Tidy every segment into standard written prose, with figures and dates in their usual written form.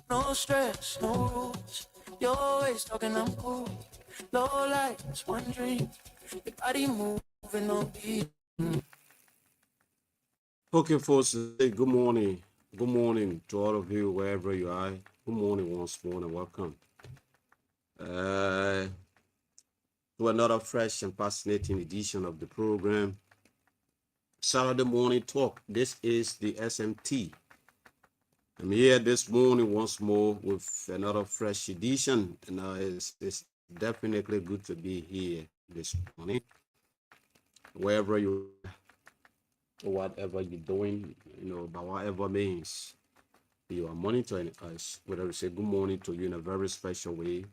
No stress, no rules. You're always talking, I'm cool. Low lights, one dream. Your body moving on beat. Okay, folks, hey, good morning. Good morning to all of you, wherever you are. Good morning once more and welcome uh, to another fresh and fascinating edition of the program, Saturday Morning Talk. This is the SMT. I'm here this morning once more with another fresh edition, and it's definitely good to be here this morning, wherever you are, whatever you're doing, by whatever means you are monitoring us, whether we say good morning to you in a very special way.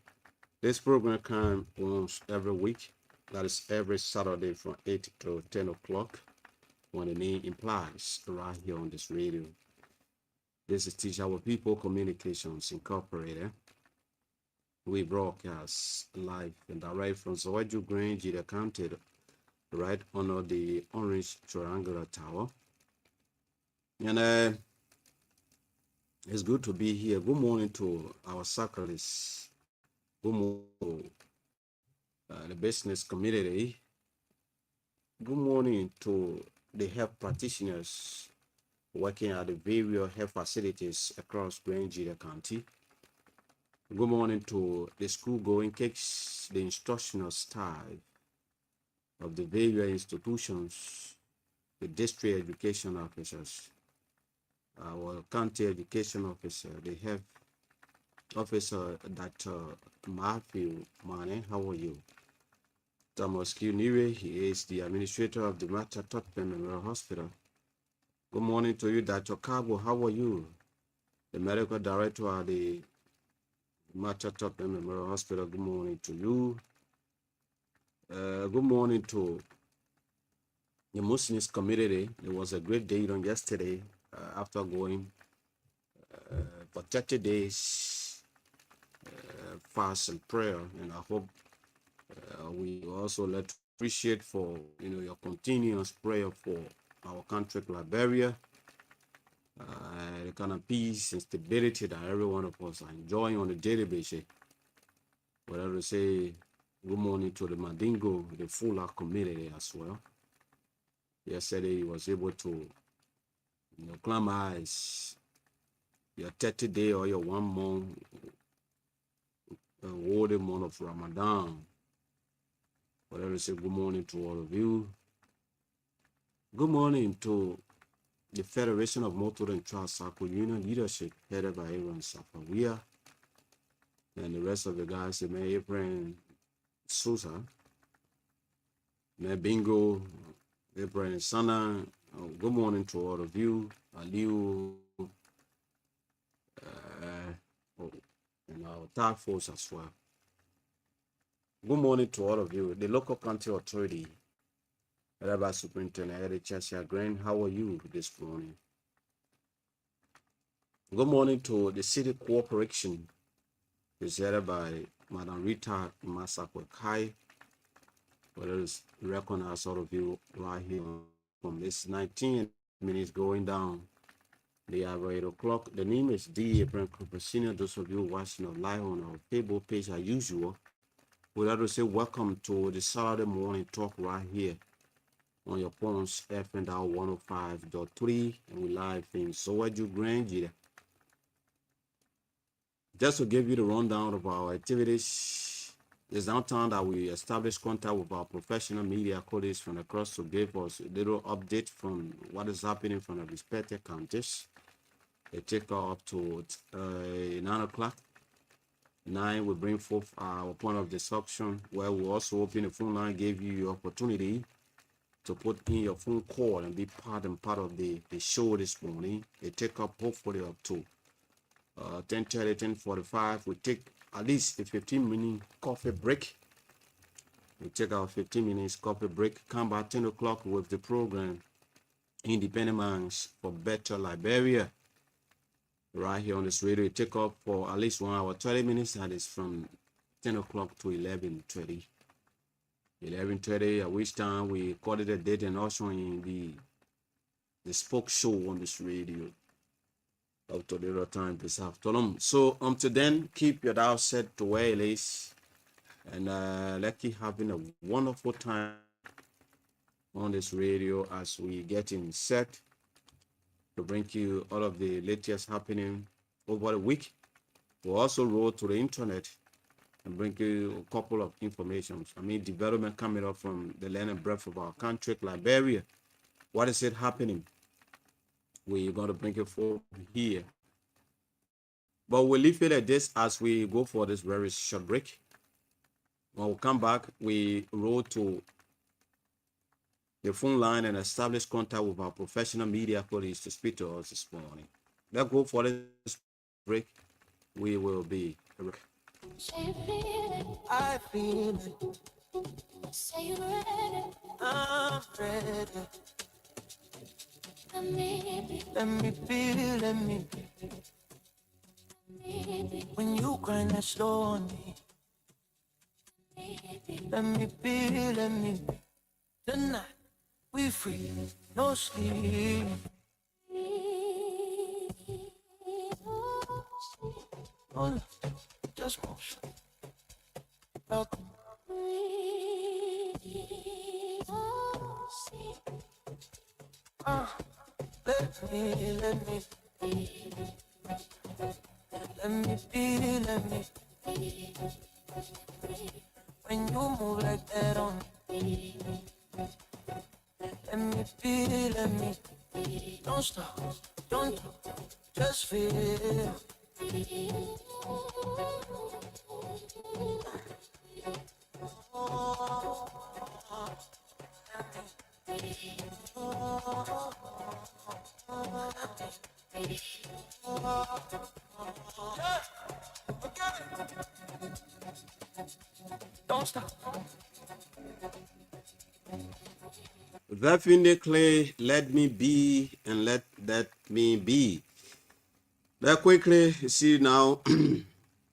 This program comes once every week. That is every Saturday from 8 to 10 o'clock, when the name implies, right here on this radio. This is Teach Our People Communications Incorporated. We broadcast live and direct from Zawaju Grange, Jida County, right under the orange triangular tower. And it's good to be here. Good morning to our circles. Good morning to the business community. Good morning to the health practitioners working at the various health facilities across Grange County. Good morning to the school-going kids, the instructional staff of the various institutions, the district education officers, our county education officer, the health officer, Dr. Matthew Mane. How are you? Thomas Q. Niwe, he is the administrator of the TOPFM Memorial Hospital. Good morning to you, Dr. Cabo. How are you? The medical director at the TOPFM Memorial Hospital. Good morning to you. Good morning to the Muslims community. It was a great day on yesterday after going for 30 days fast and prayer, and I hope we also let appreciate for your continuous prayer for our country, Liberia, the kind of peace and stability that every one of us are enjoying on a daily basis. Whatever to say, good morning to the Mandingo, the Fula community as well. Yesterday, he was able to climatize your 30 day or your 1 month holy month of Ramadan. Whatever to say, good morning to all of you. Good morning to the Federation of Motor and Tricycle Union leadership headed by Aaron Safawia and the rest of the guys, man, Abraham Sousa, man, Bingo, Abraham Sana. Good morning to all of you, Aliu, and our task force as well. Good morning to all of you. The local county authority, Rabbi Superintendent Eddie Chesia Green, how are you this morning? Good morning to the city corporation, presented by Madam Rita Masakwekai. Let us recognize all of you right here from this 19 minutes going down. They are 8 o'clock. The name is D. Abraham Cooper Senior. Those of you watching live on our table page as usual, we'd like to say welcome to the Saturday morning talk right here on your phones, FM 105.3, and we live in Zawaju Grange. Just to give you the rundown of our activities, it's downtown that we established contact with our professional media colleagues from across to give us a little update from what is happening from the respective counties. They take up to 9 o'clock. 9 will bring forth our point of disruption, where we also open the phone line, gave you the opportunity to put in your phone call and be part of the show this morning. They take up hopefully up to 10:30, 10:45. We take at least a 15-minute coffee break. We take our 15 minutes coffee break. Come back 10 o'clock with the program Independent Minds for Better Liberia. Right here on this radio, it take up for at least 1 hour, 30 minutes. That is from 10 o'clock to 11:30. 11:30, at which time we call it a date and also in the spoke show on this radio. up to the time this afternoon. So until then, keep your dial set to where it is, and let's keep having a wonderful time on this radio as we get in set to bring you all of the latest happening over the week. We'll also roll to the internet and bring you a couple of informations. I mean, development coming up from the land and breadth of our country, Liberia. What is it happening? We're going to bring it forward here. But we'll leave it at this as we go for this very short break. When we come back, we roll to the phone line and establish contact with our professional media colleagues to speak to us this morning. Let's go for this break. We will be right. I feel it. Say you're ready. I'm ready. Let me feel, let me. When you grind that slow on me. Let me feel, let me. Tonight we free, no sleep. Oh, just motion. Welcome. Let me, let me be, let me. When you move like that on me, let me be, let me. Don't stop, don't talk, just feel. Don't stop. Definitely let me be and let that me be. That quickly, you see now,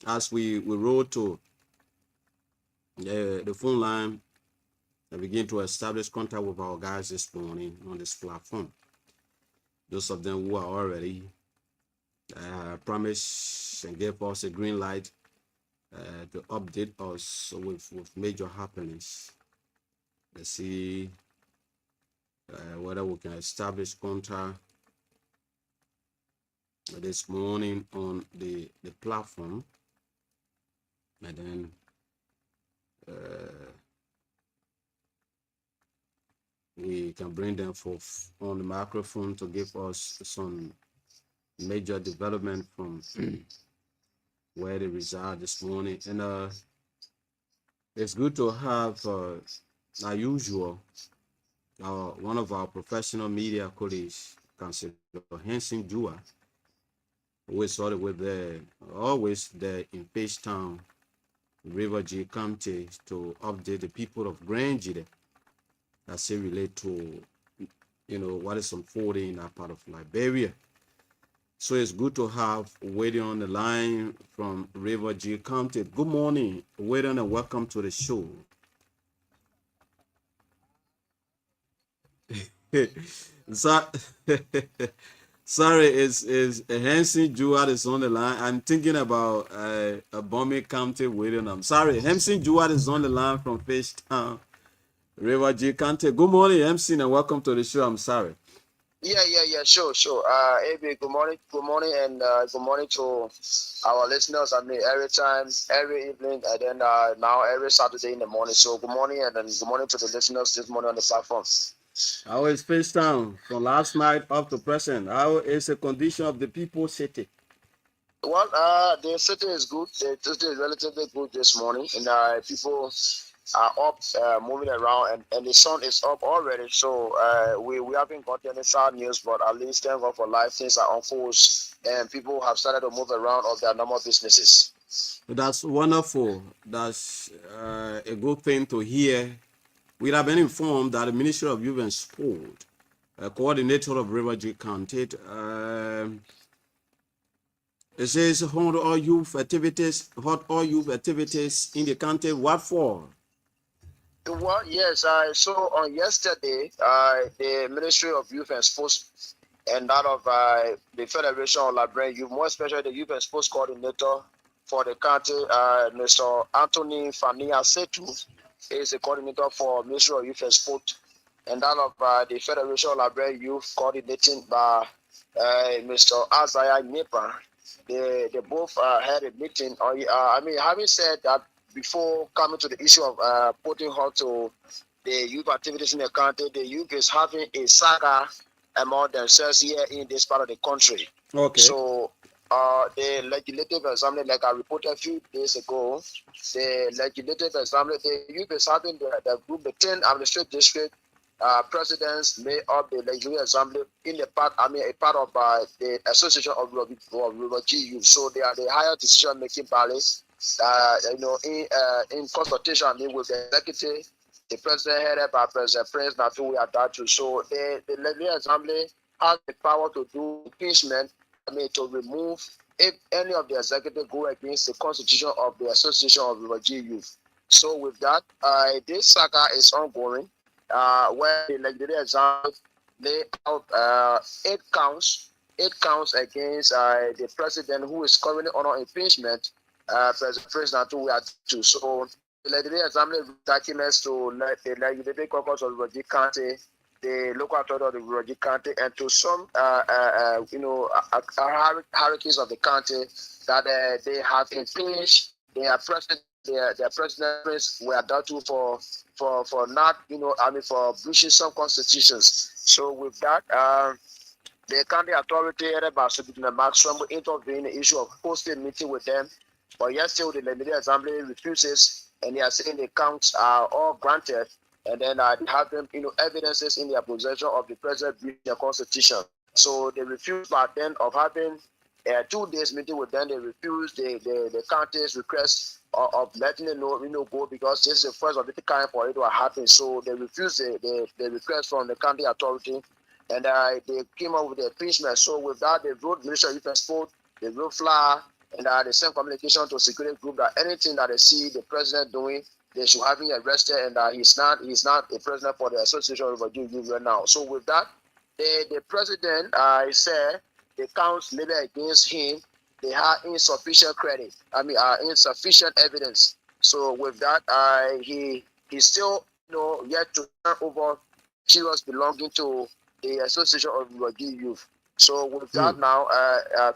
as we roll to the phone line and begin to establish contact with our guys this morning on this platform. Those of them who are already promised and gave us a green light to update us with major happenings. Let's see whether we can establish contact this morning on the platform, and then we can bring them forth on the microphone to give us some major development from where they reside this morning. And it's good to have, as usual, one of our professional media colleagues, Councilor Hanson Dua, who is always there in Page Town, River G County, to update the people of Grange as it relate to, what is unfolding in that part of Liberia. So it's good to have waiting on the line from River G County. Good morning, waiting, and welcome to the show. So, sorry, it's Hanson Jewad is on the line. I'm thinking about a Bombay County waiting. I'm sorry, Hanson Jewad is on the line from Fish Town, River G County. Good morning, Hanson, and welcome to the show. I'm sorry. Yeah, sure. AB, good morning, and good morning to our listeners. I mean, every time, every evening, and then now every Saturday in the morning. So good morning, and then good morning to the listeners this morning on the platform. How is Fish Town from last night up to present? How is the condition of the people city? Well, the city is good. The city is relatively good this morning, and people are up, moving around, and the sun is up already. So we haven't got any sad news, but at least thank God for life, things are on course, and people have started to move around of their normal businesses. That's wonderful. That's a good thing to hear. We have been informed that the Ministry of Youth and Sport, coordinator of River G County, it says hold all youth activities in the county. What for? Well, yes. So on yesterday, the Ministry of Youth and Sports and that of the Federation of Liberian Youth, more especially the Youth and Sports Coordinator for the county, Mr. Anthony Fania Setu, is the coordinator for Ministry of Youth and Sport, and that of the Federation of Liberian Youth coordinating by Mr. Azaya Nepa. They both had a meeting. Having said that, before coming to the issue of putting halt to the youth activities in the country, the youth is having a saga among themselves here in this part of the country. Okay. So the legislative assembly, like I reported a few days ago, the legislative assembly, the youth is having the group, the 10 administrative district presidents made up the legislative assembly in the part, a part of the Association of Rural Youth. So they are the higher decision making body, in consultation with the executive, the president headed by President Prince Nafi Adatu. So the legislative assembly has the power to do impeachment, to remove if any of the executive go against the constitution of the Association of Rural Youth. So with that, this saga is ongoing. Where the legislative assembly lay out 8 counts against the president who is currently under impeachment, President Nafi. So the legislative assembly documents to the legislative caucus of Rural County, the local authority of the Rural County, and to some hierarchies of the county that they have impeached their president. Their presidents were dealt to for not for breaching some constitutions. So with that, the county authority headed by Superintendent Maxwell will intervene in the issue of hosting a meeting with them. But yet still the legislative assembly refuses, and they are saying the counts are all granted, and then they have them evidences in their possession of the president breaching the constitution. So they refuse by then of having 2 days meeting with them. They refuse the county's request of letting them know go, because this is the first of the kind for it to happen. So they refuse the request from the county authority, and they came up with the impeachment. So with that, they wrote Minister of Youth and Sport, they wrote flyer, and they sent communication to security group that anything that they see the president doing, they should have him arrested, and he's not a president for the Association of Youth right now. So with that, the president said the counts laid against him, they have insufficient credit. Insufficient evidence. So with that, he still yet to turn over materials belonging to the Association of Youth. So with that now,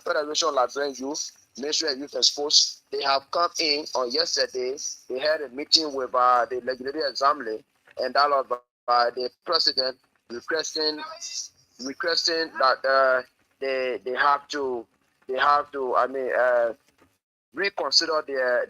Federation of Liberian Youth, Ministry of Youth and Sports, they have come in on yesterday. They had a meeting with the legislative assembly, and that of the president requesting that they have to reconsider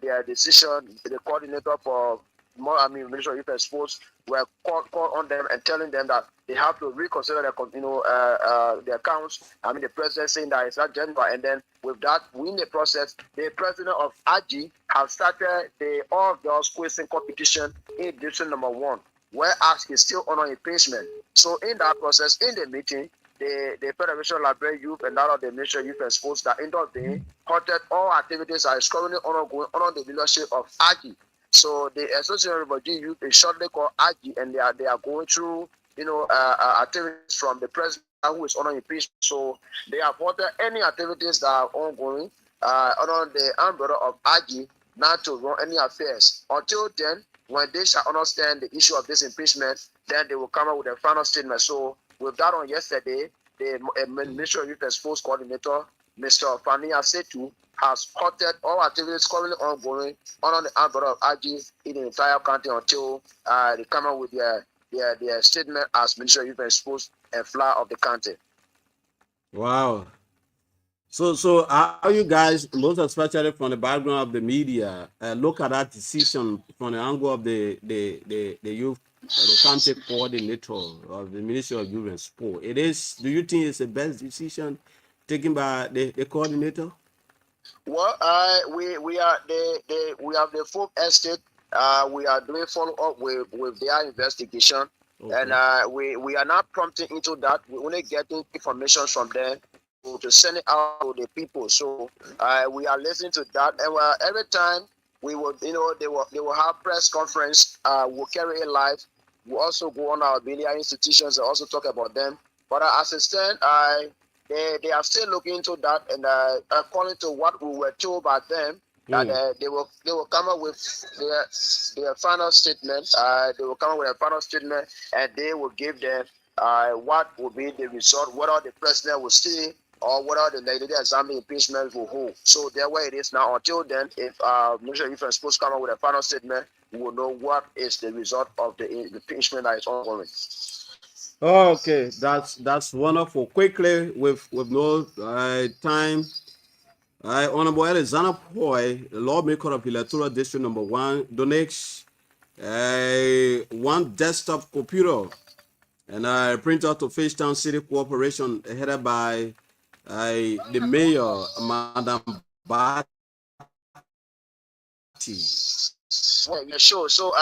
their decision. The coordinator for Ministry of Youth and Sports were called on them and telling them that they have to reconsider their accounts. The president saying that it's not genuine, and then with that, in the process, the president of AGI have started the all girls quizzing competition in district number 1, where ASK is still on impeachment. So in that process, in the meeting, the Federation of Liberian Youth and that of the Ministry of Youth and Sports that intervened halted all activities that is currently ongoing under the leadership of AGI. So the Association of Youth is shortly called AGI, and they are going through activities from the president who is under impeachment. So they have halted any activities that are ongoing under the umbrella of AGI, not to run any affairs. Until then, when they shall understand the issue of this impeachment, then they will come up with a final statement. So with that on yesterday, the Ministry of Youth and Sports Coordinator, Mr. Fania Setu, has halted all activities currently ongoing under the umbrella of AGI in the entire country until they come up with their statement as Ministry of Youth and Sports and fly of the country. Wow. So how you guys, most especially from the background of the media, look at that decision from the angle of the youth, the country coordinator of the Ministry of Youth and Sport? It is. Do you think it's the best decision taken by the coordinator? Well, we have the full estate. We are doing follow up with their investigation, okay. And we are not prompting into that. We only getting information from them to send it out to the people. So we are listening to that, and every time we will, they will have press conference. We'll carry it live. We'll also go on our media institutions and also talk about them. But as it stands, they are still looking into that, and according to what we were told by them, that Mm. they will come up with their their final statement. They will come up with a final statement, and they will give them what will be the result, whether the president will stay or whether the legislative assembly impeachment will hold. So there where it is now. Until then, if Minister Youth and Sports come up with a final statement, we will know what is the result of the impeachment that is ongoing. Okay, that's wonderful. Quickly, with no time, Honorable Alexander Poy, lawmaker of Electoral District Number One, donates one desktop computer and a printer to Fishtown City Corporation, headed by the mayor, Madam Bati. Yeah, sure. So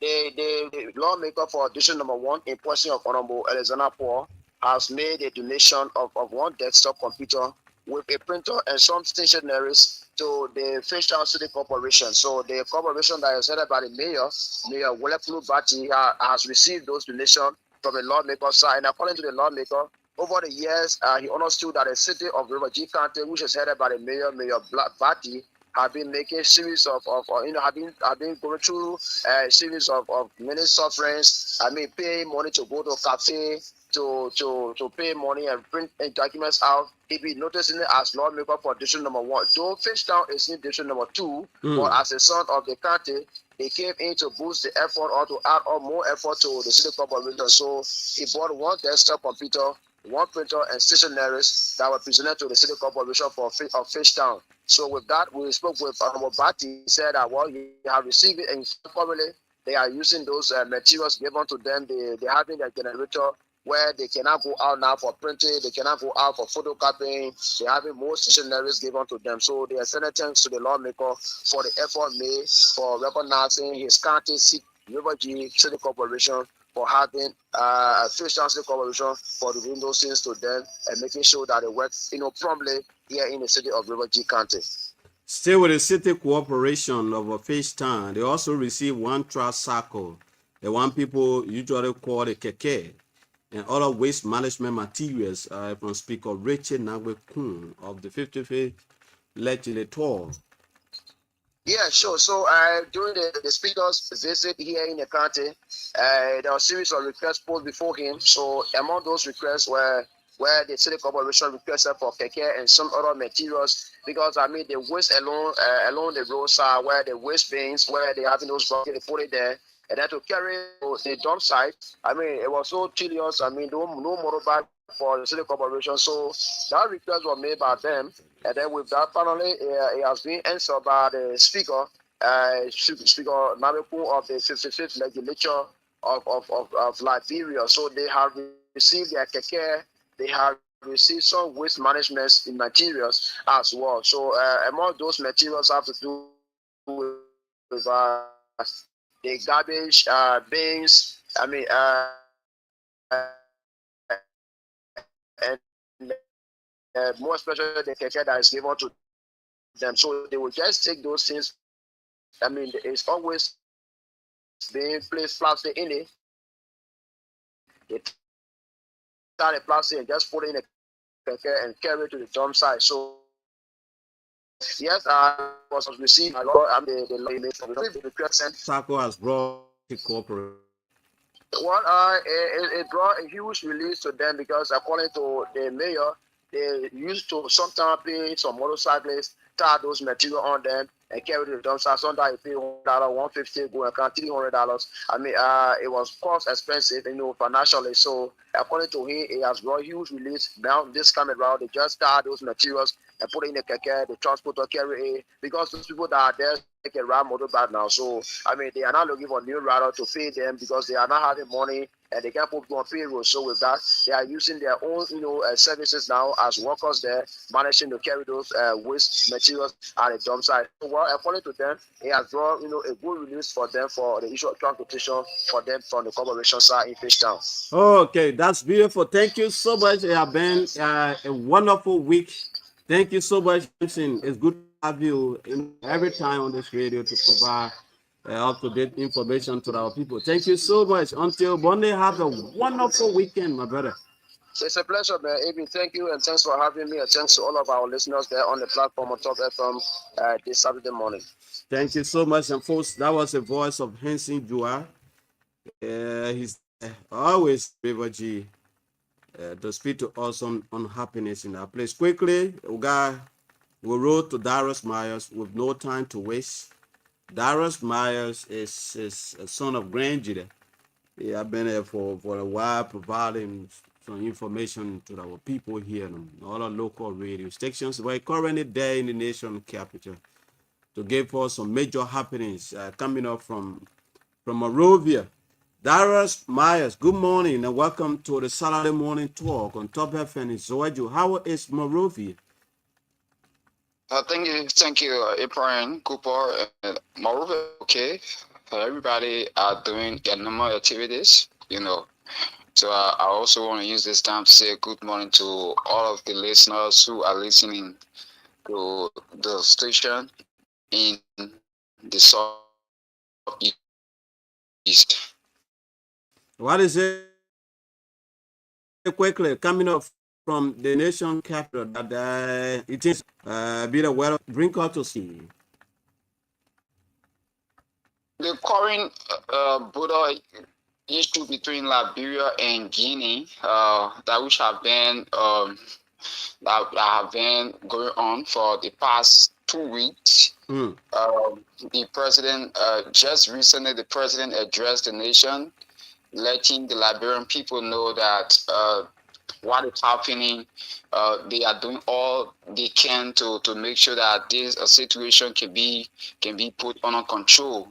the lawmaker for district number one, in person of Honorable Alexander Paul, has made a donation of one desktop computer with a printer and some stationaries to the Fishtown City Corporation. So the corporation that is headed by the mayor, Mayor Wolepulu Bati, has received those donations from the lawmaker side. And according to the lawmaker, over the years, he understood that the city of River G County, which is headed by the mayor, Mayor Bati, have been making series have been going through a series of many sufferings. I mean, paying money to go to a cafe, to pay money and print documents out. He be noticing it as lawmaker for district number one. Though Fishtown is in district number two, but as a son of the county, they came in to boost the effort or to add on more effort to the city corporation. So he bought one desktop computer, one printer, and stationaries that were presented to the city corporation of Fishtown. So with that, we spoke with Honorable Bati. He said that, well, he have received it, and probably they are using those materials given to them. They having their generator where they cannot go out now for printing, they cannot go out for photocopying. They're having more stationaries given to them. So they are sending thanks to the lawmaker for the effort made for recognizing his county seat, River G City Corporation, for having a Fish City Corporation for doing those things to them and making sure that they work, promptly here in the city of River G County. Still with the city cooperation of a Fishtown, they also receive one tricycle, the one people usually call the keke, and other waste management materials from Speaker Richard Nagwe Kun of the 55th Legislature. Yeah, sure. So during the speaker's visit here in the county, there were a series of requests posed before him. So among those requests were where the city corporation requested for keke and some other materials, because I mean the waste along the roadside, where the waste bins, where they having those buckets, they put it there. And then to carry the dump site, I mean, it was so tedious. I mean, no motorbike for the city corporation. So that request was made by them. And then with that, finally, it has been answered by the speaker, Speaker Nameku of the 55th legislature of Liberia. So they have received their keke, they have received some waste management in materials as well. So among those materials have to do with the garbage bins. I mean, and more especially the keke that is given to them. So they will just take those things. I mean, it's always being placed plastic in it. They tie the plastic and just put it in the keke and carry it to the dump site. So yes, I was received a lot. I'm the request sent. Sako has brought the corporate. Well, it brought a huge release to them, because according to the mayor, they used to sometimes pay some motorcyclists, tie those material on them and carry to the dump site. Sometimes you pay $100, $150, go account $300. I mean, it was cost expensive, financially. So according to him, it has brought huge release. Now this time around, they just tie those materials and put it in the keke, the transporter carry it, because those people that are there, they can ride motorbike now. So I mean, they are not looking for new rider to pay them, because they are not having money and they can't put people on payroll. So with that, they are using their own, services now as workers there, managing to carry those waste materials at the dump site. So, well, according to them, it has brought, a good release for them for the issue of transportation for them from the corporation side in Fishtown. Okay, that's beautiful. Thank you so much. It has been a wonderful week. Thank you so much, Vincent. It's good to have you every time on this radio to provide up-to-date information to our people. Thank you so much. Until Monday, have a wonderful weekend, my brother. It's a pleasure, man. AB, thank you, and thanks for having me, and thanks to all of our listeners there on the platform on Top FM this Saturday morning. Thank you so much. And folks, that was the voice of Henson Dua. He's always River G to speak to us on happiness in our place. Quickly, we wrote to Darius Myers with no time to waste. Darius Myers is a son of Grand Judah. He have been here for a while, providing some information to our people here on all our local radio stations. We're currently there in the nation capital to give us some major happenings coming up from Monrovia. Darius Myers, good morning and welcome to the Saturday morning talk on Top FM in Zoaju. How is Monrovia? Thank you, Abraham Cooper. Moreover, okay, everybody are doing their normal activities, you know. So I also want to use this time to say good morning to all of the listeners who are listening to the station in the southeast. What is it quickly coming up from the nation capital that it is be aware bring out to see? The current border issue between Liberia and Guinea, that which have been that have been going on for the past 2 weeks. The president just recently, the president addressed the nation, letting the Liberian people know that what is happening. They are doing all they can to make sure that this situation can be put under control.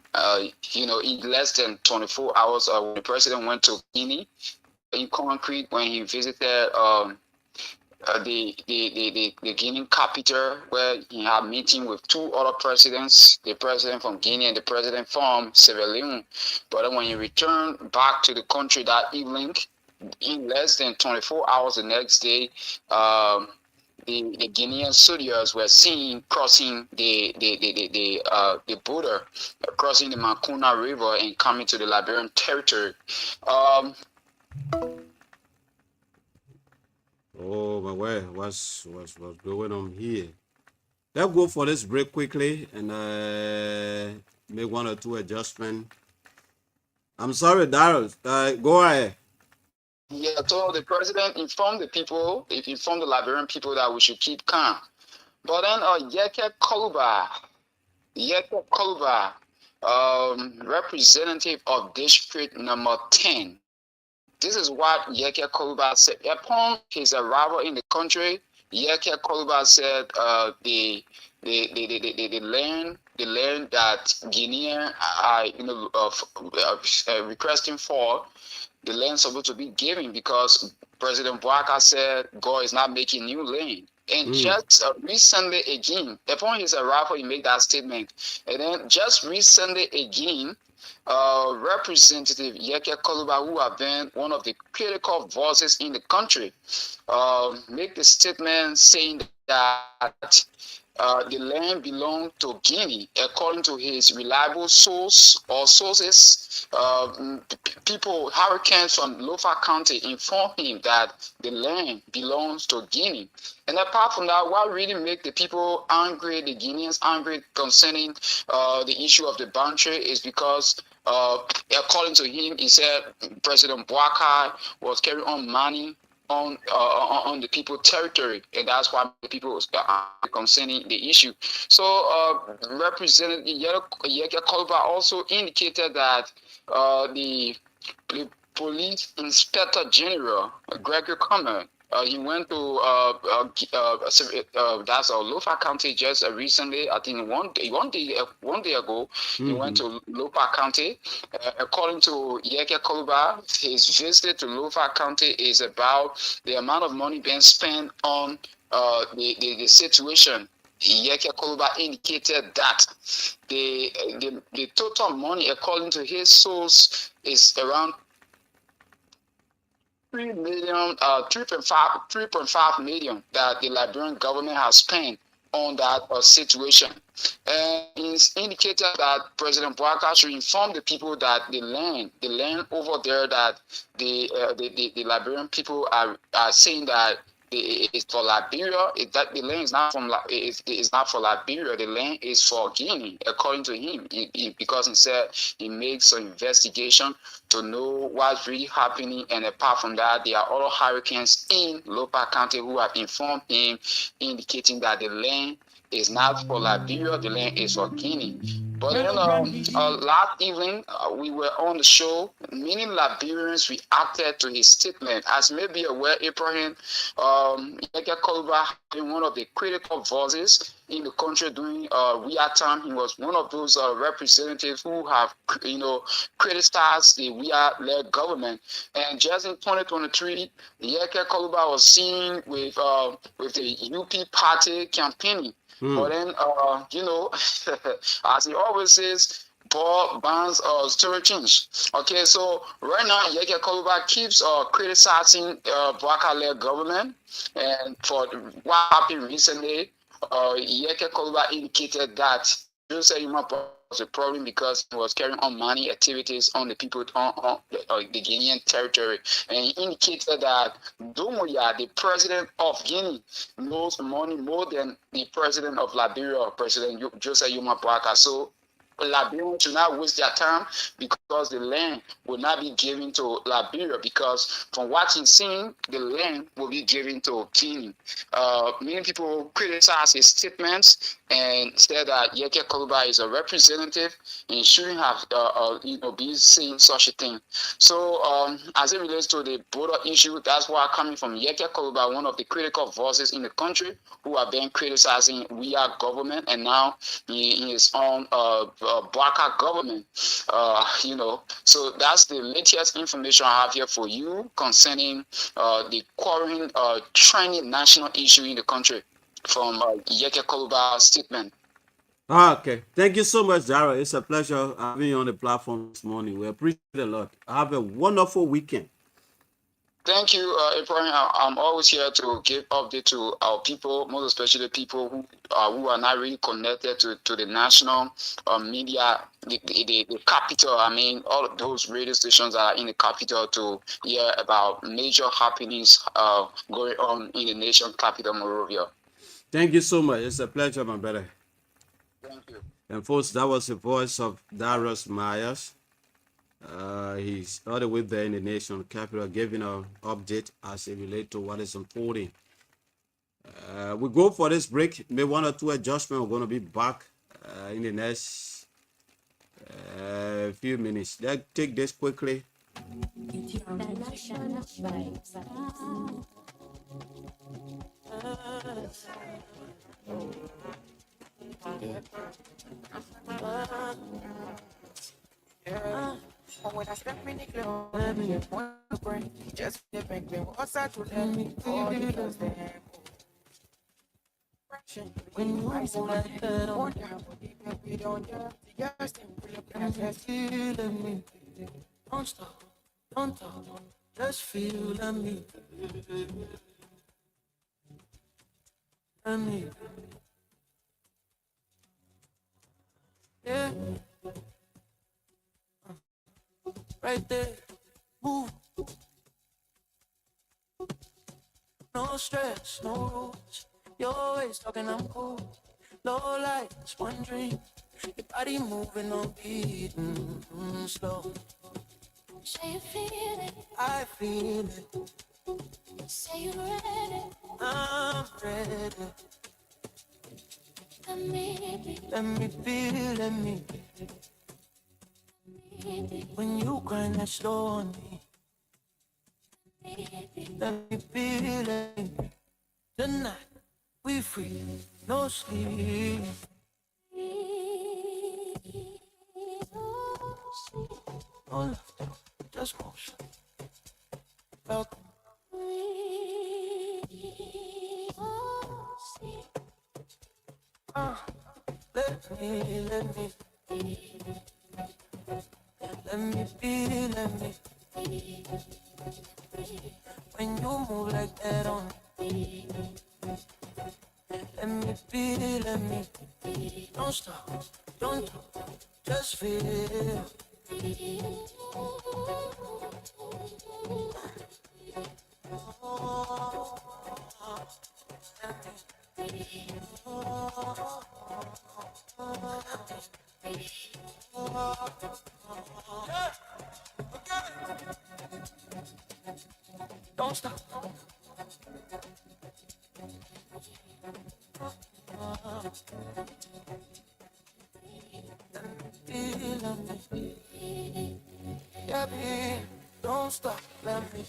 In less than 24 hours, when the president went to Guinea, in concrete, when he visited the Guinean capital, where he had a meeting with two other presidents, the president from Guinea and the president from Sierra Leone. But then when he returned back to the country that evening, in less than 24 hours the next day, the Guinean soldiers were seen crossing the border, crossing the Makuna River and coming to the Liberian territory. Oh my word, what's going on here? Let's go for this break quickly and make one or two adjustments. I'm sorry, Darius. Go ahead. Yeah, so the president informed the Liberian people that we should keep calm. But then Yeke Koluba, representative of district number 10. This is what Yeke Koluba said. Upon his arrival in the country, Yeke Koluba said the land that Guinean are requesting for, the land supposed to be given because President Bouaka said God is not making new land. And just recently again, upon his arrival, he made that statement. And then just recently again, Representative Yeke Koluba, who have been one of the critical voices in the country, make the statement saying that the land belonged to Guinea, according to his reliable sources. People, Hurricanes from Lofa County informed him that the land belongs to Guinea. And apart from that, what really make the people angry, the Guineans angry concerning the issue of the boundary is because according to him, he said President Bouaka was carrying on money on the people's territory, and that's why the people are concerning the issue. So Representative Yeke Koluba also indicated that the Police Inspector General Gregory Comer, he went to that's Lofa County just recently. I think one day ago, he went to Lofa County. According to Yeke Koluba, his visit to Lofa County is about the amount of money being spent on the situation. Yeke Koluba indicated that the total money, according to his source, is around 3.5 million that the Liberian government has spent on that situation. And it's indicated that President Bouaka should inform the people that the land over there that the Liberian people are saying that it's for Liberia. That the land is not is not for Liberia. The land is for Guinea, according to him. Because he said he makes an investigation to know what's really happening. And apart from that, there are other hurricanes in Lopa County who have informed him, indicating that the land is not for Liberia, the land is for Guinea. But then last evening, we were on the show. Many Liberians reacted to his statement. As may be aware, Abraham Yeke Koluba being one of the critical voices in the country during real time. He was one of those representatives who have, criticized the real-led government. And just in 2023, Yeke Koluba was seen with the UP party campaigning. But then, as he always says, ball bounce story change. Okay, so right now, Yeke Koluba keeps criticizing Bouaka-led government, and for what happened recently, Yeke Koluba indicated that Jose Yuma was a problem because he was carrying on money activities on the people on the Guinean territory, and he indicated that Doumbouya, the president of Guinea, knows money more than the president of Liberia, President Jose Yuma Bouaka. So Liberians should not waste their time because the land will not be given to Liberia, because from what he's seeing, the land will be given to Guinea. Many people criticize his statements and said that Yeke Koluba is a representative and shouldn't have be saying such a thing. So as it relates to the border issue, that's why coming from Yeke Koluba, one of the critical voices in the country who have been criticizing we are government, and now he is on Bouaka government, So that's the latest information I have here for you concerning the current trending national issue in the country from Yeke Koluba's statement. Okay. Thank you so much, Dara. It's a pleasure having you on the platform this morning. We appreciate it a lot. Have a wonderful weekend. Thank you, Abraham. I'm always here to give update to our people, most especially people who are not really connected to the national media, the capital. I mean, all of those radio stations that are in the capital to hear about major happenings going on in the nation capital, Monrovia. Thank you so much. It's a pleasure, my brother. Thank you. And folks, that was the voice of Darius Myers. He's all the way there in the nation capital, giving an update as it relates to what is unfolding. We go for this break. Maybe one or two adjustments. We're going to be back in the next few minutes. Let's take this quickly. When I step in the club, let me one brain, just make them what's that to let me all the girls there. When you eyes on that head on down, we don't just pull up and just feel me. Don't stop, don't talk, just feel me. Yeah. Right there, move. No stress, no rules. You're always talking, I'm cool. Low lights, one dream. Your body moving on beat, slow. Say you feel it, I feel it. say you ready. I'm ready. Let me feel. When you grind that slow on me, let me feel it. Tonight we free, no sleep. No laughter, just motion. Welcome. Let me feel. When you move like that on me, let me feel. let me. Don't stop, don't talk, just feel. Don't stop. Feel, let me. Yeah, babe, don't stop, let me.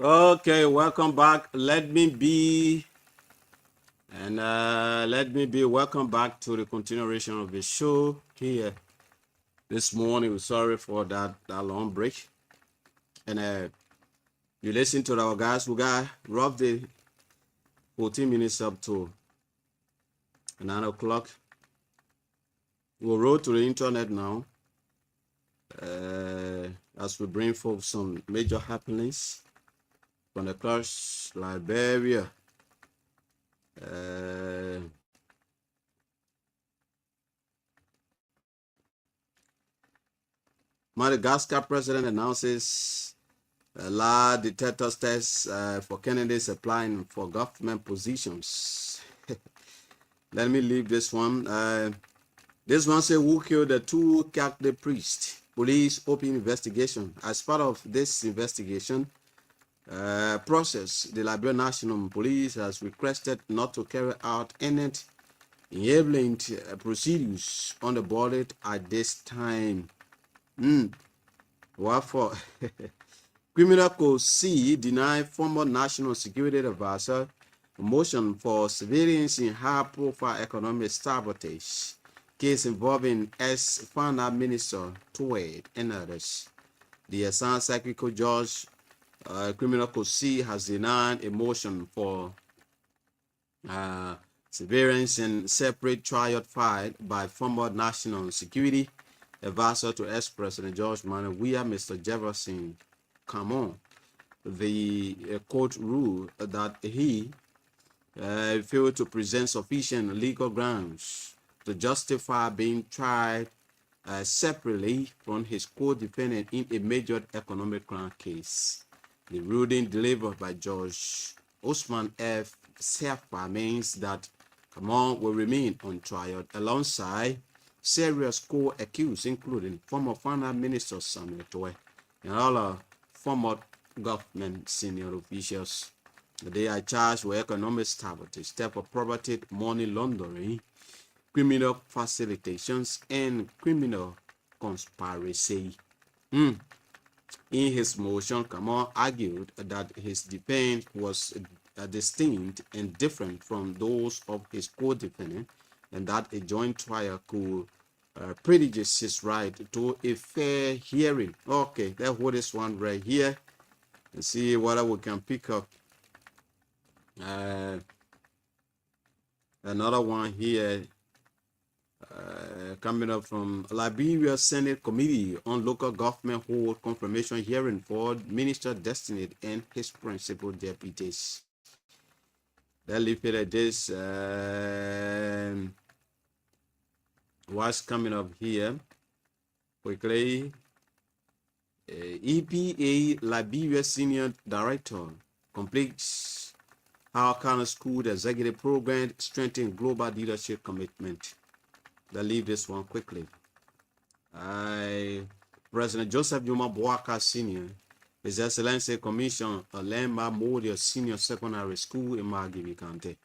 Okay, welcome back. Let me be welcome back to the continuation of the show here this morning. We're sorry for that long break. And you listen to our guys. We got roughly 14 minutes up to 9 o'clock. We'll roll to the internet now as we bring forth some major happenings from across Liberia. Madagascar president announces lie detectors tests for candidates applying for government positions. Let me leave this one. This one says, who killed the two Catholic priests? Police open investigation. As part of this investigation process, the Liberian National Police has requested not to carry out any enabling procedures on the board at this time. What for? Criminal Code C denied former National Security Advisor a motion for surveillance in high-profile economic sabotage case involving ex-Finance Minister Tuwed and others. The assigned Secretary Judge Criminal Code C has denied a motion for surveillance and separate trial filed by former National Security Advisor to ex-President George Manawiya, Mr. Jefferson Camon. The court ruled that he failed to present sufficient legal grounds to justify being tried separately from his co-defendant in a major economic crime case. The ruling delivered by Judge Osman F. Sefa means that Camon will remain on trial alongside serious co-accused, including former Finance Minister Samuel Tuwed and other former government senior officials. They are charged with economic sabotage, theft of property, money laundering, criminal facilitations, and criminal conspiracy. In his motion, Camon argued that his defense was distinct and different from those of his co-defendant, and that a joint trial could prejudice his right to a fair hearing. Okay, let's hold this one right here and see what we can pick up. Another one here coming up from Liberia Senate Committee on Local Government hold confirmation hearing for Minister Destiny and his principal deputies. Let's leave it at this. What's coming up here quickly? EPA Liberia Senior Director completes How County School Executive Program strengthen global leadership commitment. Let's leave this one quickly. President Joseph Yuma Boaka Sr., His Excellency Commission Lemba Memorial Senior Secondary School in Margibi County.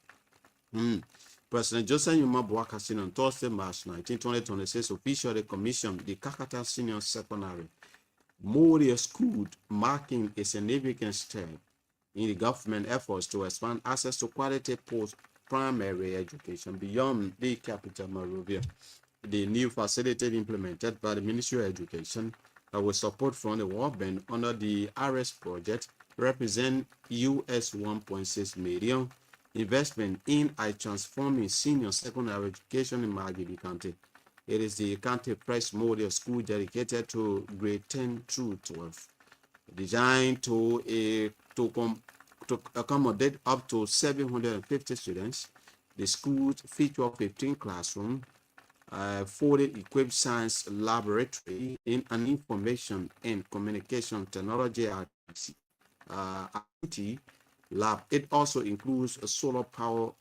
President Joseph Yuma Boaka Sr. on Thursday, March 19, 2026, officially commissioned the Kakata Senior Secondary Memorial School, marking a significant step in the government efforts to expand access to quality post-primary education beyond the capital, Monrovia. The new facility implemented by the Ministry of Education with support from the World Bank under the RS project represent US 1.6 million investment in a transforming senior secondary education in Margibi County. It is the county press model school dedicated to grade 10 through 12, designed to accommodate up to 750 students. The school features 15 classrooms, fully equipped science laboratory in an information and communication technology ICT lab. It also includes a solar power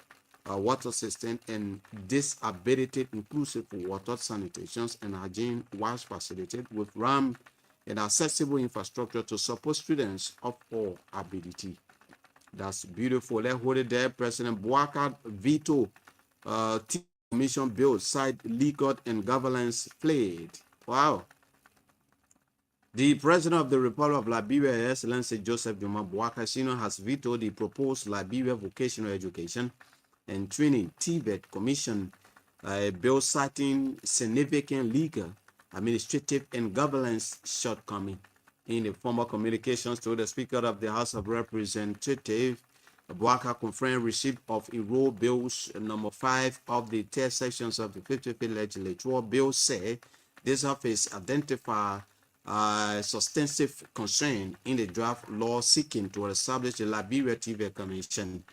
water system and disability inclusive water sanitation and hygiene wash facility with ramp and accessible infrastructure to support students of all ability. That's beautiful. Let's hold it there. President Bouacar veto commission bill, side legal and governance played. Wow. The President of the Republic of Liberia, Her Excellency Joseph Joma Bouacar Sr., has vetoed the proposed Liberia Vocational Education and Training (TVET) Commission bill, citing significant legal, administrative, and governance shortcomings. In the formal communications to the Speaker of the House of Representatives, Bouacar confirmed receipt of enrolled bills number 5 of the third sections of the 55th legislature. Bill said this office identified substantive concern in the draft law seeking to establish the Liberia TV Commission.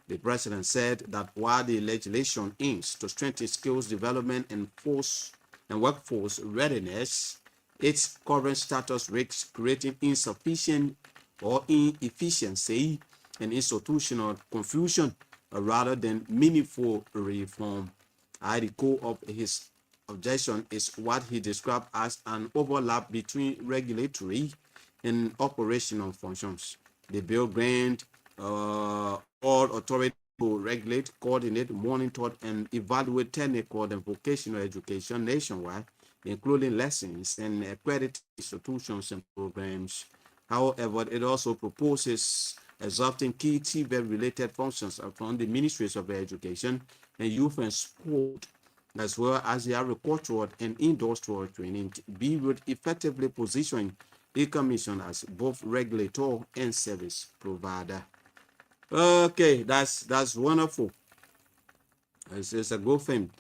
The president said that while the legislation aims to strengthen skills development and workforce readiness, its current status risks creating insufficient or inefficiency and institutional confusion rather than meaningful reform. At the core of his objection is what he described as an overlap between regulatory and operational functions. The bill grants all authority to regulate, coordinate, monitor, and evaluate technical and vocational education nationwide, including lessons and accredited institutions and programs. However, it also proposes exhausting key TVET-related functions from the Ministries of Education and Youth and Sport, as well as the agricultural and industrial training. B would effectively position the Commission as both regulator and service provider. Okay, that's wonderful. It's a good thing.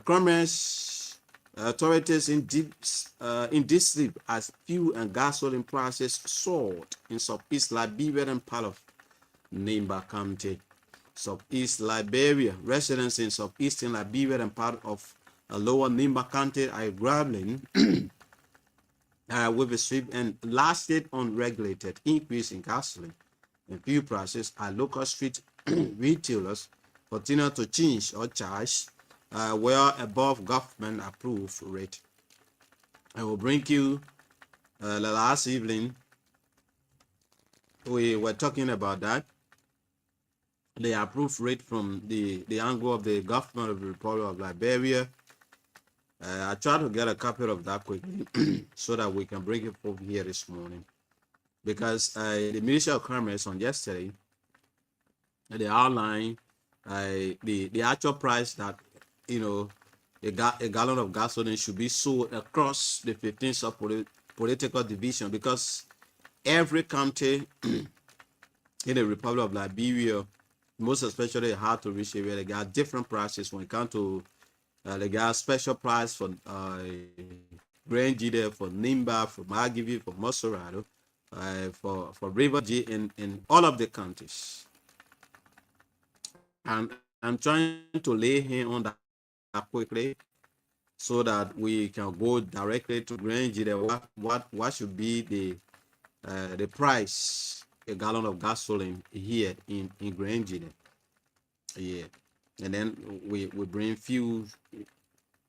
Commerce authorities in this sleep as fuel and gasoline prices soared in Southeast Liberia and part of Nimba County. Southeast Liberia residents in southeastern Liberia and part of lower Nimba County are grappling with a swift and lasted unregulated increase in gasoline and fuel prices. Our local street retailers continue to change or charge well above government approved rate. I will bring you the last evening we were talking about that, the approved rate from the angle of the government of the Republic of Liberia. I try to get a copy of that quickly so that we can bring it over here this morning, because the Ministry of Commerce on yesterday they outlined the actual price that a gallon of gasoline should be sold across the 15 sub-political division, because every county in the Republic of Liberia, most especially hard to reach area, they got different prices when it comes to they got special price for Grand G for Nimba, for Margivi, for Mosorado, for River G in all of the counties. And I'm trying to lay hand on that quickly so that we can go directly to Grand G. What should be the price a gallon of gasoline here in Grand G? Yeah, and then we bring few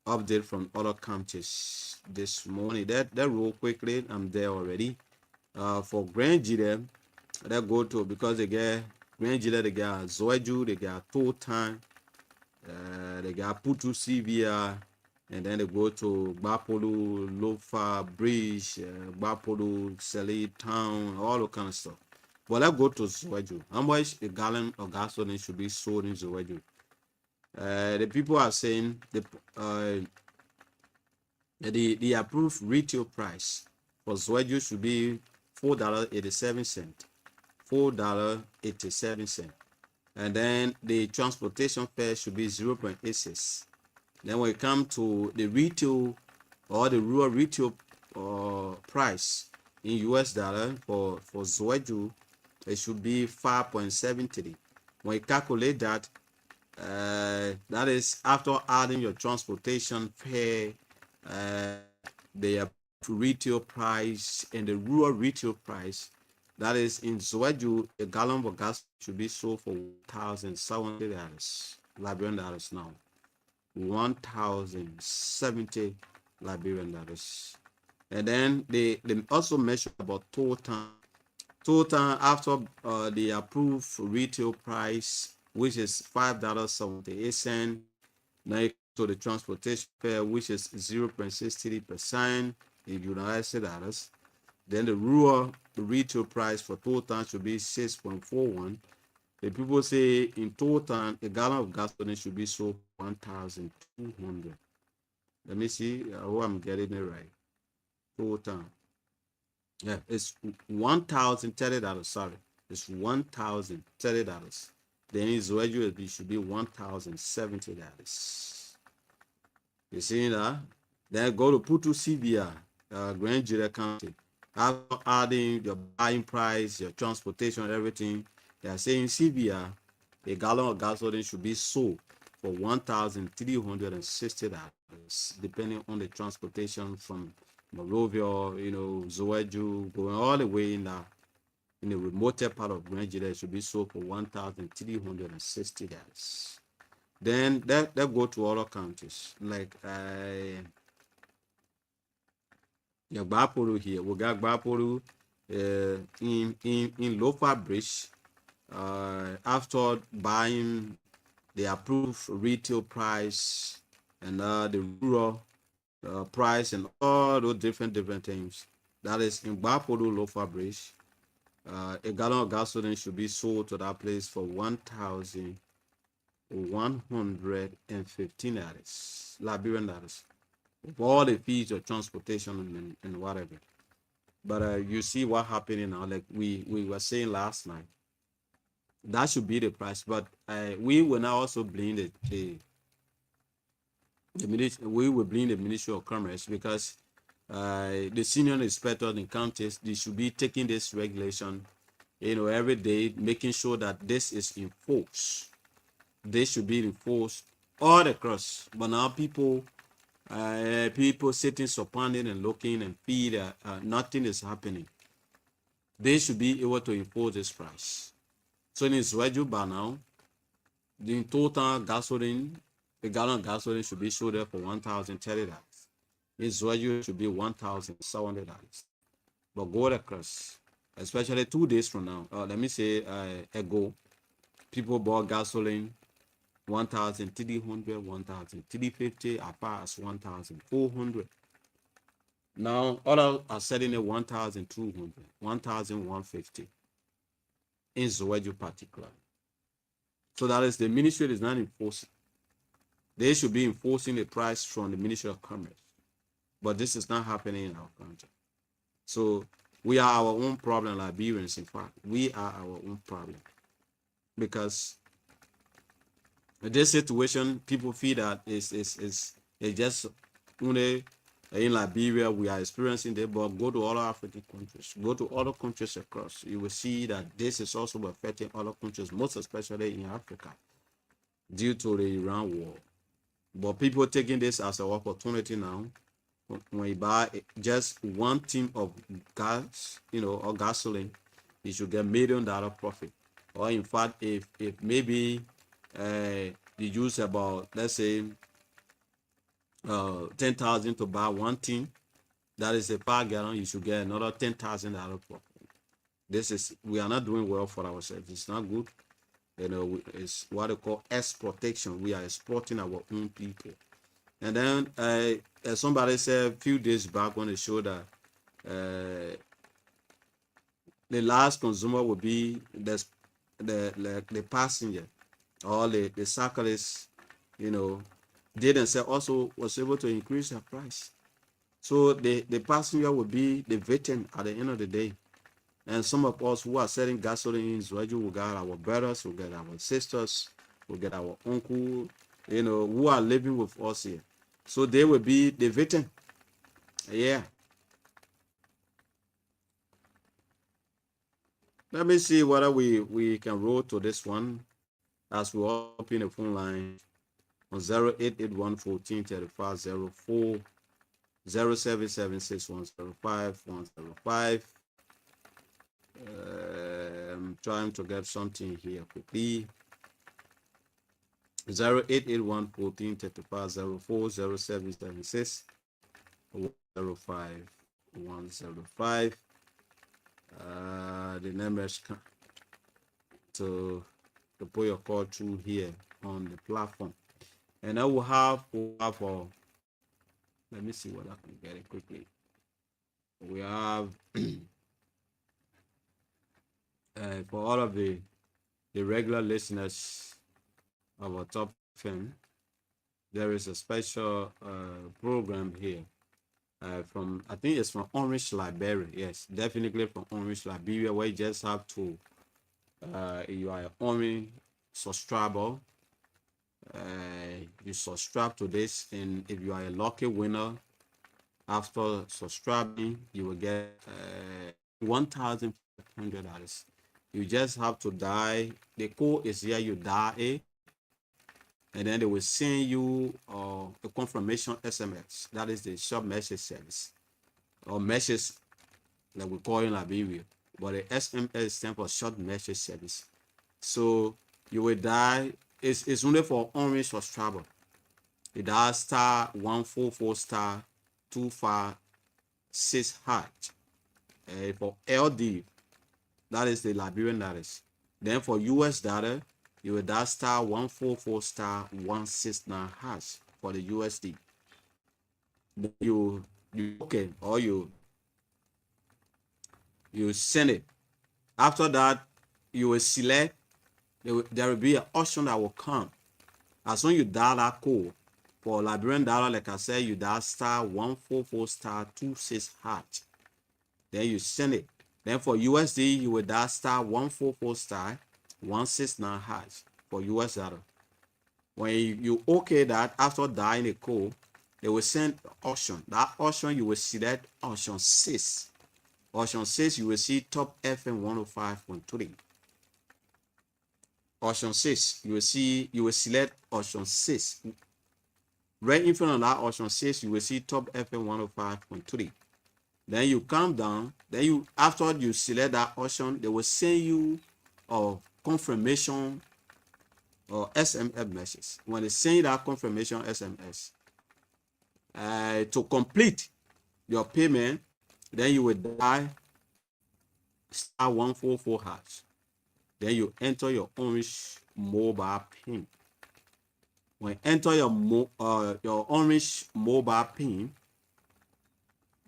update from other counties this morning. That real quickly, I'm there already. For Grand G, they go to, because they get Grand G, they got Zoeju, they got Totan, they got Putu CVR, and then they go to Bapolu, Lofa Bridge, Bapolu, Sele Town, all the kind of stuff. But let's go to Zoeju. How much a gallon of gasoline should be sold in Zoeju? The people are saying the approved retail price for Zoeju should be $4.87, $4.87, and then the transportation fare should be 0.86. Then when it comes to the retail or the rural retail price in US dollar for Zoeju, it should be 5.73. When you calculate that, that is after adding your transportation fare, uh, the retail price and the rural retail price. That is in Zoeju, a gallon of gas should be sold for $1,700 Liberian dollars now. 1,070 Liberian dollars. And then they also mentioned about total. Total after the approved retail price, which is $5.78. Now to the transportation fare, which is 0.63% in United States dollars. Then the rural retail price for total should be 6.41. The people say in total a gallon of gasoline should be sold 1,200. Let me see how I'm getting it right. Total. Yeah, it's $1,030. Sorry, it's $1,030. Then his wages should be $1,070. You see that? Then go to Putu CBR, Grand Jira County. After adding your buying price, your transportation, everything, they are saying CBR, a gallon of gasoline should be sold for $1,360, depending on the transportation from Morovia, Zoeju, going all the way in the remote part of Nigeria, it should be sold for $1,360. Then that go to other countries like Gbapuru here. We got Gbapuru in Lofa Bridge. After buying the approved retail price and the rural price and all those different things. That is in Gbapuru Lofa Bridge. A gallon of gasoline should be sold to that place for $1,115 Liberian dollars. With all the fees of transportation and whatever. But you see what happening now, like we were saying last night. That should be the price. But we will now also blame the we will blame the Ministry of Commerce because the senior inspectors in counties, they should be taking this regulation, every day, making sure that this is enforced. They should be enforced all across. But now people sitting, supporting and looking and feel that nothing is happening. They should be able to enforce this price. So in Israel by now, the total gasoline, a gallon of gasoline should be sold there for $1,030. Israel should be $1,700. But go across, especially 2 days from now, let me say ago, people bought gasoline 1,300, 1,350, as far as 1,400. Now others are selling at 1,200, 1,150 in Zoeju particular. So that is the ministry is not enforcing. They should be enforcing the price from the Ministry of Commerce. But this is not happening in our country. So we are our own problem, Liberians, in fact. We are our own problem. Because in this situation, people feel that it's just only in Liberia we are experiencing it, but go to other African countries, go to other countries across. You will see that this is also affecting other countries, most especially in Africa, due to the Iran war. But people taking this as an opportunity now. When you buy just one tin of gas, or gasoline, you should get $1 million profit. Or in fact, if maybe you use about, let's say, 10,000 to buy one tin, that is a per gallon, you should get another $10,000 profit. We are not doing well for ourselves. It's not good. It's what they call exportation. We are exporting our own people. And then somebody said a few days back on the show that the last consumer will be the passenger or the cyclist, did and said also was able to increase the price. So the passenger will be the victim at the end of the day. And some of us who are selling gasoline in Zoeju, we got our brothers, we got our sisters, we get our uncle, who are living with us here. So they will be the victim. Yeah. Let me see whether we can roll to this one as we open the phone line on 0881 14 35 04 0776 105 105. I'm trying to get something here quickly. 0881 14 35 04 0776 105 105. The numbers to put your call through here on the platform. And I will have for let me see what I can get it quickly. We have for all of the regular listeners of our Top FM, there is a special program here from, I think it's from Orange Library. Yes, definitely from Orange Library, where you just have to, you are an Orange subscriber. You subscribe to this, and if you are a lucky winner, after subscribing, you will get $1,500. You just have to die. The code is here. You die it, and then they will send you a confirmation SMS. That is the short message service or message that we call in Liberia. But the SMS stands for short message service. So you will die. It's only for Orange subscriber. You dial star 144 star 256 hash. For LD, that is the Liberian data. Then for US data, you will dial star 144 star 169 hash for the USD. Then you okay, or you send it. After that, you will select. There will be an option that will come. As soon as you dial that code for Liberian dollar, like I said, you dial star 144 star 26 hash. Then you send it. Then for USD, you will dial star 144 star 169 hash for US dollar. When you okay that, after dialing the code, they will send option. That option, you will select option 6. Option 6, you will see Top FM 105.3. Option 6, you will select option 6. Right in front of that option 6, you will see Top FM 105.3. Then you come down. Then after you select that option, they will send you a confirmation or SMS message. When they send that confirmation SMS, to complete your payment, then you will dial star 144 hash. Then you enter your Orange mobile PIN. When you enter your Orange mobile PIN,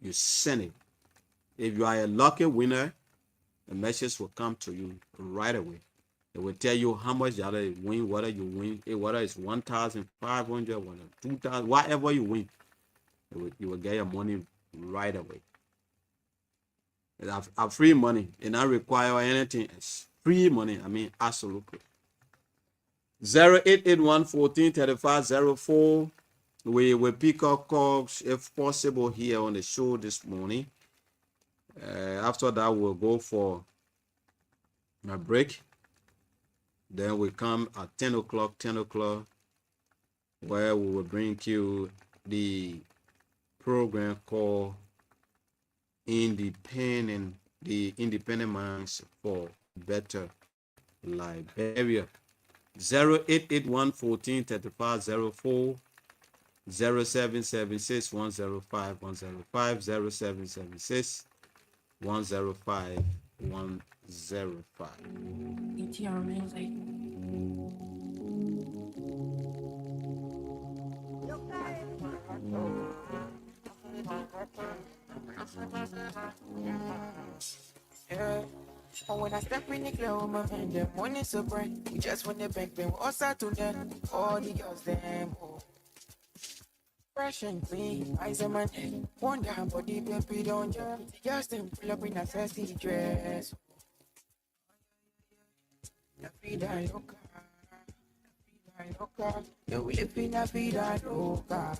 you send it. If you are a lucky winner, the message will come to you right away. It will tell you how much you win, whether you win, whether it's 1,500, whether 2,000, whatever you win, you will get your money right away. It's a free money. It not require anything else. Free money, I mean, absolutely. 0881 14 35 04. We will pick up calls if possible here on the show this morning. After that, we'll go for a break. Then we come at 10 o'clock, where we will bring you the program called the Independent Minds for Better Liberia. 0881 14 35 04 0776 105 105 0776 105 105. ETR music. Yeah. And when I step in the club, my man, them money so bright. We just want the bank, then we all start to them. All the girls, them, oh. Fresh and clean, eyes on my neck. One down, body, baby, don't jump. Just them pull up in a sexy dress. La vida loca, la vida loca. Yeah, we live in a vida loca.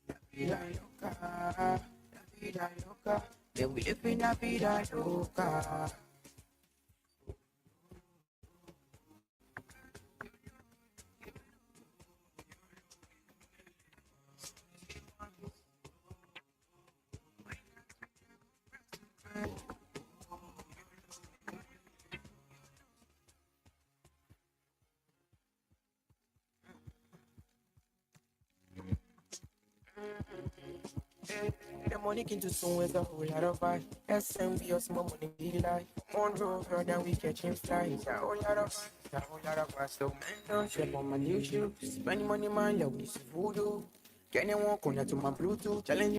La vida loca. La vida loca. Yeah, we live in a vida loca. The money came too soon with a whole lot of vibe. SMB or small money be like one rover, then we catching flights. A whole lot of a whole lot of us. So man, don't ship on my new shoes. Spend money, man, love me some voodoo. Can you walk on to my Bluetooth? Challenge